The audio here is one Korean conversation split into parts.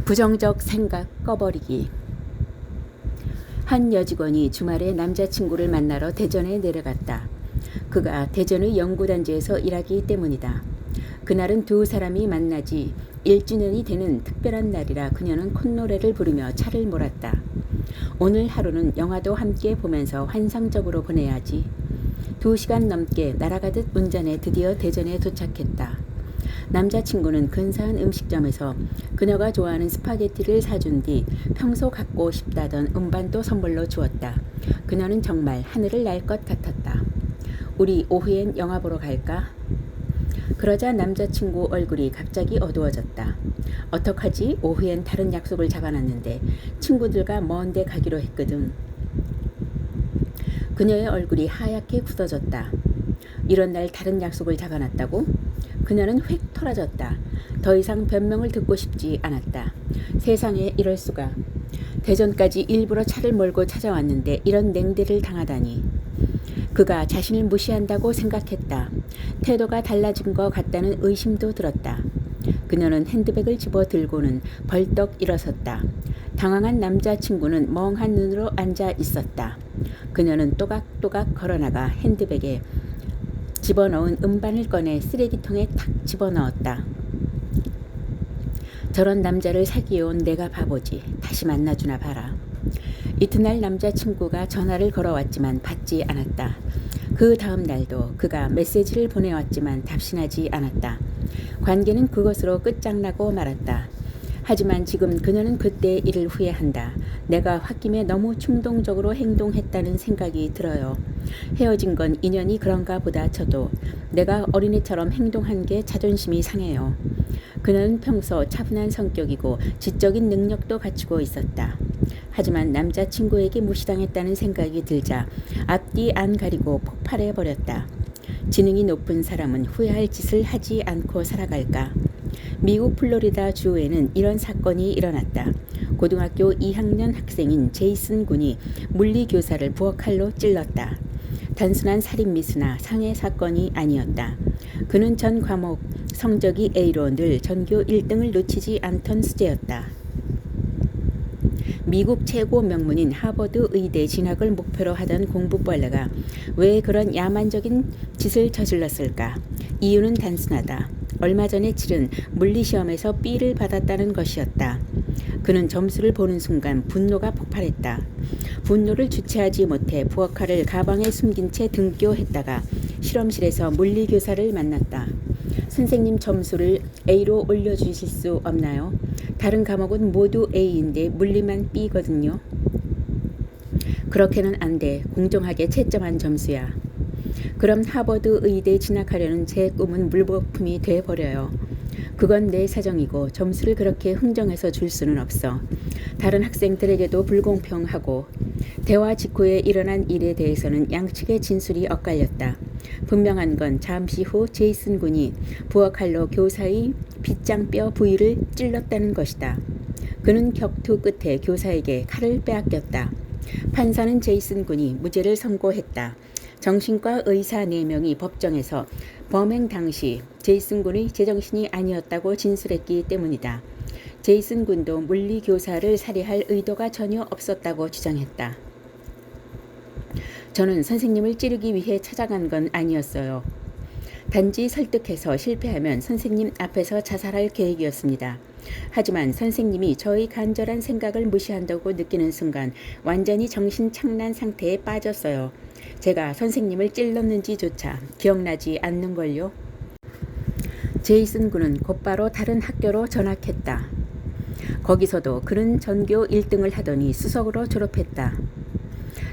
부정적 생각 꺼버리기. 한 여직원이 주말에 남자친구를 만나러 대전에 내려갔다. 그가 대전의 연구단지에서 일하기 때문이다. 그날은 두 사람이 만나지 1주년이 되는 특별한 날이라 그녀는 콧노래를 부르며 차를 몰았다. 오늘 하루는 영화도 함께 보면서 환상적으로 보내야지. 2시간 넘게 날아가듯 운전해 드디어 대전에 도착했다. 남자친구는 근사한 음식점에서 그녀가 좋아하는 스파게티를 사준 뒤 평소 갖고 싶다던 음반도 선물로 주었다. 그녀는 정말 하늘을 날 것 같았다. 우리 오후엔 영화 보러 갈까? 그러자 남자친구 얼굴이 갑자기 어두워졌다. 어떡하지? 오후엔 다른 약속을 잡아놨는데 친구들과 먼데 가기로 했거든. 그녀의 얼굴이 하얗게 굳어졌다. 이런 날 다른 약속을 잡아놨다고? 그녀는 휙 털어졌다. 더 이상 변명을 듣고 싶지 않았다. 세상에 이럴 수가. 대전까지 일부러 차를 몰고 찾아왔는데 이런 냉대를 당하다니. 그가 자신을 무시한다고 생각했다. 태도가 달라진 것 같다는 의심도 들었다. 그녀는 핸드백을 집어 들고는 벌떡 일어섰다. 당황한 남자친구는 멍한 눈으로 앉아 있었다. 그녀는 또각또각 걸어나가 핸드백에 집어넣은 음반을 꺼내 쓰레기통에 탁 집어넣었다. 저런 남자를 사귀어온 내가 바보지. 다시 만나주나 봐라. 이튿날 남자친구가 전화를 걸어왔지만 받지 않았다. 그 다음 날도 그가 메시지를 보내왔지만 답신하지 않았다. 관계는 그것으로 끝장나고 말았다. 하지만 지금 그녀는 그때의 일을 후회한다. 내가 홧김에 너무 충동적으로 행동했다는 생각이 들어요. 헤어진 건 인연이 그런가 보다 쳐도 내가 어린애처럼 행동한 게 자존심이 상해요. 그녀는 평소 차분한 성격이고 지적인 능력도 갖추고 있었다. 하지만 남자친구에게 무시당했다는 생각이 들자 앞뒤 안 가리고 폭발해버렸다. 지능이 높은 사람은 후회할 짓을 하지 않고 살아갈까? 미국 플로리다 주에는 이런 사건이 일어났다. 고등학교 2학년 학생인 제이슨 군이 물리교사를 부엌칼로 찔렀다. 단순한 살인 미수나 상해 사건이 아니었다. 그는 전 과목 성적이 A로 늘 전교 1등을 놓치지 않던 수재였다. 미국 최고 명문인 하버드 의대 진학을 목표로 하던 공부벌레가 왜 그런 야만적인 짓을 저질렀을까? 이유는 단순하다. 얼마 전에 치른 물리시험에서 B를 받았다는 것이었다. 그는 점수를 보는 순간 분노가 폭발했다. 분노를 주체하지 못해 부엌칼을 가방에 숨긴 채 등교했다가 실험실에서 물리교사를 만났다. 선생님 점수를 A로 올려주실 수 없나요? 다른 과목은 모두 A인데 물리만 B거든요. 그렇게는 안 돼. 공정하게 채점한 점수야. 그럼 하버드 의대에 진학하려는 제 꿈은 물거품이 돼버려요. 그건 내 사정이고 점수를 그렇게 흥정해서 줄 수는 없어. 다른 학생들에게도 불공평하고. 대화 직후에 일어난 일에 대해서는 양측의 진술이 엇갈렸다. 분명한 건 잠시 후 제이슨 군이 부엌칼로 교사의 빗장뼈 부위를 찔렀다는 것이다. 그는 격투 끝에 교사에게 칼을 빼앗겼다. 판사는 제이슨 군이 무죄를 선고했다. 정신과 의사 4명이 법정에서 범행 당시 제이슨 군의 제정신이 아니었다고 진술했기 때문이다. 제이슨 군도 물리교사를 살해할 의도가 전혀 없었다고 주장했다. 저는 선생님을 찌르기 위해 찾아간 건 아니었어요. 단지 설득해서 실패하면 선생님 앞에서 자살할 계획이었습니다. 하지만 선생님이 저의 간절한 생각을 무시한다고 느끼는 순간 완전히 정신 착란 상태에 빠졌어요. 제가 선생님을 찔렀는지조차 기억나지 않는걸요. 제이슨 군은 곧바로 다른 학교로 전학했다. 거기서도 그는 전교 1등을 하더니 수석으로 졸업했다.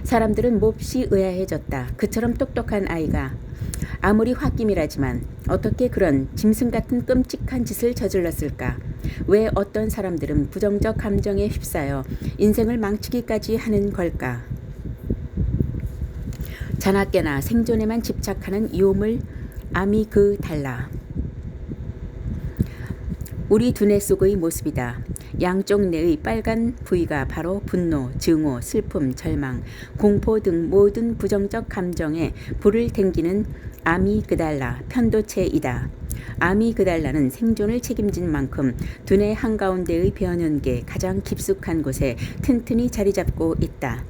사람들은 몹시 의아해졌다. 그처럼 똑똑한 아이가 아무리 홧김이라지만 어떻게 그런 짐승 같은 끔찍한 짓을 저질렀을까? 왜 어떤 사람들은 부정적 감정에 휩싸여 인생을 망치기까지 하는 걸까? 자나깨나 생존에만 집착하는 요물 아미그달라. 우리 두뇌 속의 모습이다. 양쪽 뇌의 빨간 부위가 바로 분노, 증오, 슬픔, 절망, 공포 등 모든 부정적 감정에 불을 땡기는 아미그달라 편도체이다. 아미그달라는 생존을 책임진 만큼 두뇌 한가운데의 변연계 가장 깊숙한 곳에 튼튼히 자리 잡고 있다.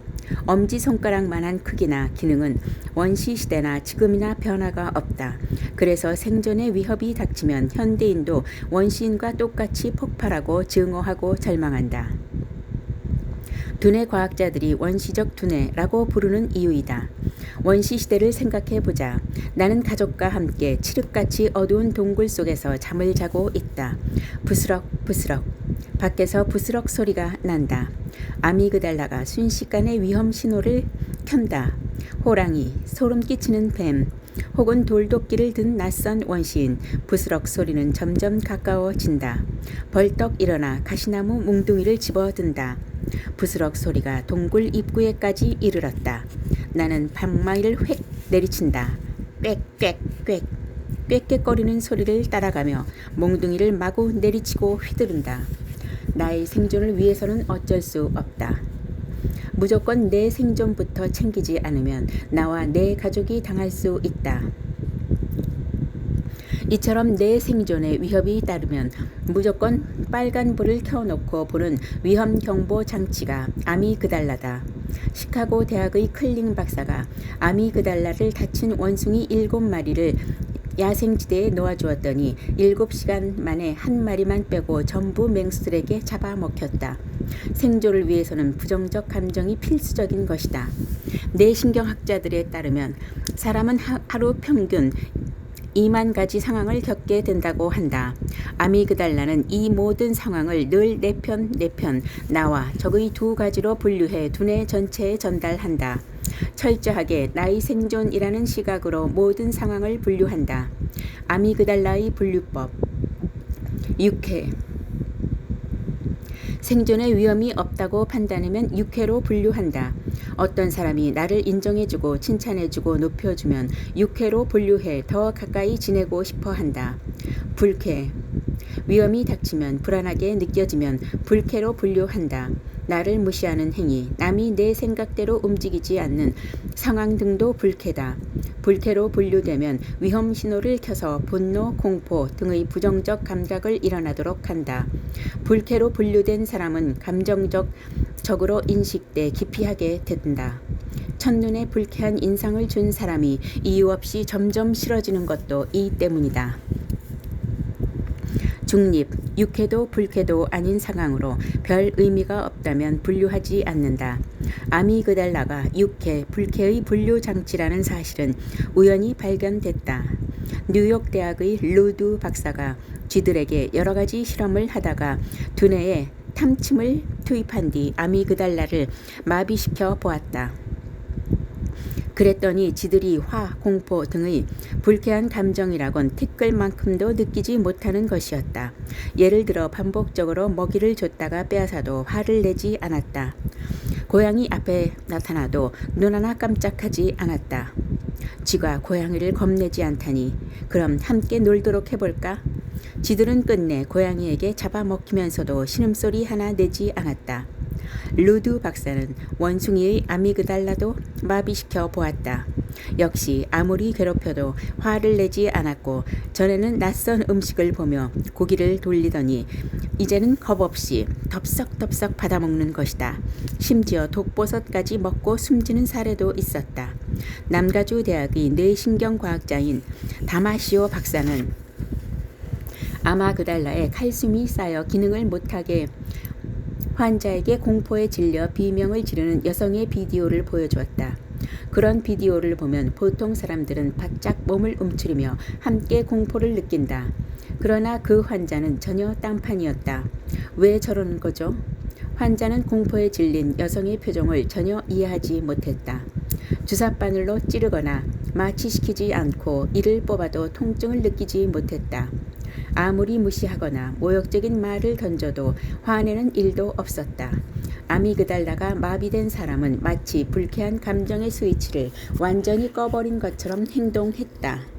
엄지손가락만한 크기나 기능은 원시시대나 지금이나 변화가 없다. 그래서 생존의 위협이 닥치면 현대인도 원시인과 똑같이 폭발하고 증오하고 절망한다. 두뇌 과학자들이 원시적 두뇌라고 부르는 이유이다. 원시시대를 생각해보자. 나는 가족과 함께 칠흑같이 어두운 동굴 속에서 잠을 자고 있다. 부스럭 부스럭. 밖에서 부스럭 소리가 난다. 아미그달라가 순식간에 위험 신호를 켠다. 호랑이, 소름 끼치는 뱀, 혹은 돌도끼를 든 낯선 원시인. 부스럭 소리는 점점 가까워진다. 벌떡 일어나 가시나무 뭉둥이를 집어든다. 부스럭 소리가 동굴 입구에까지 이르렀다. 나는 방망이를 획 내리친다. 꽥꽥꽥. 꽥꽥거리는 소리를 따라가며 몽둥이를 마구 내리치고 휘두른다. 나의 생존을 위해서는 어쩔 수 없다. 무조건 내 생존부터 챙기지 않으면 나와 내 가족이 당할 수 있다. 이처럼 내 생존에 위협이 따르면 무조건 빨간불을 켜놓고 보는 위험경보 장치가 아미그달라다. 시카고 대학의 클링 박사가 아미그달라를 다친 원숭이 7마리를 야생지대에 놓아주었더니 7시간 만에 한 마리만 빼고 전부 맹수들에게 잡아먹혔다. 생존을 위해서는 부정적 감정이 필수적인 것이다. 뇌신경학자들에 따르면 사람은 하루 평균 2만 가지 상황을 겪게 된다고 한다. 아미그달라는 이 모든 상황을 늘 내 편 나와 적의 두 가지로 분류해 두뇌 전체에 전달한다. 철저하게 나의 생존이라는 시각으로 모든 상황을 분류한다. 아미그달라의 분류법. 6회. 생존의 위험이 없다고 판단하면 6회로 분류한다. 어떤 사람이 나를 인정해주고 칭찬해주고 높여주면 6회로 분류해 더 가까이 지내고 싶어 한다. 불쾌. 위험이 닥치면 불안하게 느껴지면 불쾌로 분류한다. 나를 무시하는 행위, 남이 내 생각대로 움직이지 않는 상황 등도 불쾌다. 불쾌로 분류되면 위험 신호를 켜서 분노, 공포 등의 부정적 감각을 일어나도록 한다. 불쾌로 분류된 사람은 감정적으로 인식돼 기피하게 된다. 첫눈에 불쾌한 인상을 준 사람이 이유 없이 점점 싫어지는 것도 이 때문이다. 중립, 육회도 불쾌도 아닌 상황으로 별 의미가 없다면 분류하지 않는다. 아미그달라가 육회, 불쾌의 분류 장치라는 사실은 우연히 발견됐다. 뉴욕 대학의 루드 박사가 쥐들에게 여러 가지 실험을 하다가 두뇌에 탐침을 투입한 뒤 아미그달라를 마비시켜 보았다. 그랬더니 쥐들이 화, 공포 등의 불쾌한 감정이라곤 티끌만큼도 느끼지 못하는 것이었다. 예를 들어 반복적으로 먹이를 줬다가 빼앗아도 화를 내지 않았다. 고양이 앞에 나타나도 눈 하나 깜짝하지 않았다. 쥐가 고양이를 겁내지 않다니 그럼 함께 놀도록 해볼까? 쥐들은 끝내 고양이에게 잡아먹히면서도 신음소리 하나 내지 않았다. 루드 박사는 원숭이의 아미그달라도 마비시켜 보았다. 역시 아무리 괴롭혀도 화를 내지 않았고 전에는 낯선 음식을 보며 고기를 돌리더니 이제는 겁없이 덥석덥석 받아먹는 것이다. 심지어 독버섯까지 먹고 숨지는 사례도 있었다. 남가주 대학의 뇌신경과학자인 다마시오 박사는 아미그달라에 칼슘이 쌓여 기능을 못하게 환자에게 공포에 질려 비명을 지르는 여성의 비디오를 보여주었다. 그런 비디오를 보면 보통 사람들은 바짝 몸을 움츠리며 함께 공포를 느낀다. 그러나 그 환자는 전혀 딴판이었다. 왜 저러는 거죠? 환자는 공포에 질린 여성의 표정을 전혀 이해하지 못했다. 주사바늘로 찌르거나 마취시키지 않고 이를 뽑아도 통증을 느끼지 못했다. 아무리 무시하거나 모욕적인 말을 던져도 화내는 일도 없었다. 아미그달라가 마비된 사람은 마치 불쾌한 감정의 스위치를 완전히 꺼버린 것처럼 행동했다.